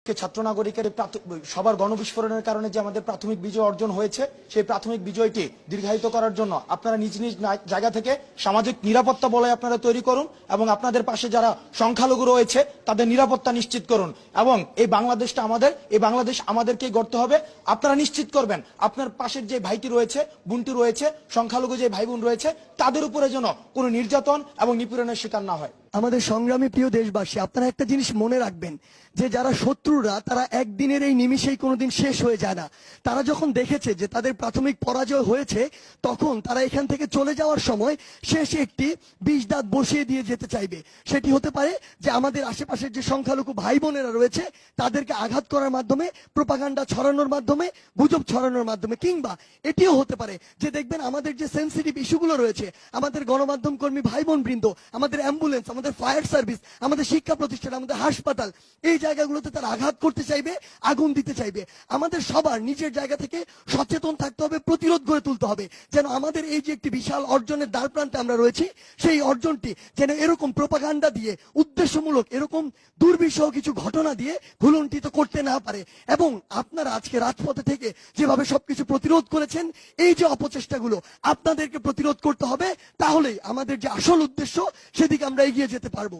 ছাত্র নাগরিকের সবার গণবিস্ফোরণের কারণে যে আমাদের প্রাথমিক বিজয় অর্জন হয়েছে, সেই প্রাথমিক বিজয়টি দীর্ঘায়িত করার জন্য আপনারা নিজ নিজ জায়গা থেকে সামাজিক নিরাপত্তা বলয় আপনারা তৈরি করুন এবং আপনাদের পাশে যারা সংখ্যালঘু রয়েছে তাদের নিরাপত্তা নিশ্চিত করুন। এবং এই বাংলাদেশটা আমাদের, এই বাংলাদেশ আমাদেরকেই গড়তে হবে। আপনারা নিশ্চিত করবেন আপনার পাশের যে ভাইটি রয়েছে, বোনটি রয়েছে, সংখ্যালঘু যে ভাই বোন রয়েছে, তাদের উপরে যেন কোনো নির্যাতন এবং নিপীড়নের শিকার না হয়। আমাদের সংগ্রামী প্রিয় দেশবাসী, আপনারা একটা জিনিস মনে রাখবেন যে যারা শত্রুরা তারা একদিনের এই নিমিষেই কোনোদিন শেষ হয়ে যায় না। তারা যখন দেখেছে যে তাদের প্রাথমিক পরাজয় হয়েছে, তখন তারা এখান থেকে চলে যাওয়ার সময় শেষে একটি বিষ দাঁত বসিয়ে দিয়ে যেতে চাইবে। সেটি হতে পারে যে আমাদের আশেপাশের যে সংখ্যালঘু ভাই বোনেরা রয়েছে তাদেরকে আঘাত করার মাধ্যমে, প্রোপাগান্ডা ছড়ানোর মাধ্যমে, গুজব ছড়ানোর মাধ্যমে, কিংবা এটিও হতে পারে যে দেখবেন আমাদের যে সেন্সিটিভ ইস্যুগুলো রয়েছে, আমাদের গণমাধ্যম কর্মী ভাই বোন বৃন্দ, আমাদের অ্যাম্বুলেন্স, আমাদের ফায়ার সার্ভিস, আমাদের শিক্ষা প্রতিষ্ঠান, আমাদের হাসপাতাল, এই জায়গাগুলোতে তারা আঘাত করতে চাইবে, আগুন দিতে চাইবে। আমাদের সবার নিজের জায়গা থেকে সচেতন থাকতে হবে, প্রতিরোধ গড়ে তুলতে হবে, যেন আমাদের এই যে একটি বিশাল অর্জনের দ্বার প্রান্তে আমরা রয়েছি, সেই অর্জনটি যেন এরকম প্রোপাগান্ডা দিয়ে, উদ্দেশ্যমূলক এরকম দুর্বিষহ কিছু ঘটনা দিয়ে ভুলুণ্ঠিত করতে না পারে। এবং আপনারা আজকে রাজপথে থেকে যেভাবে সবকিছু প্রতিরোধ করেছেন, এই যে অপচেষ্টাগুলো আপনাদেরকে প্রতিরোধ করতে হবে, তাহলেই আমাদের যে আসল উদ্দেশ্য সেদিকে আমরা এগিয়ে যেতে পারবো।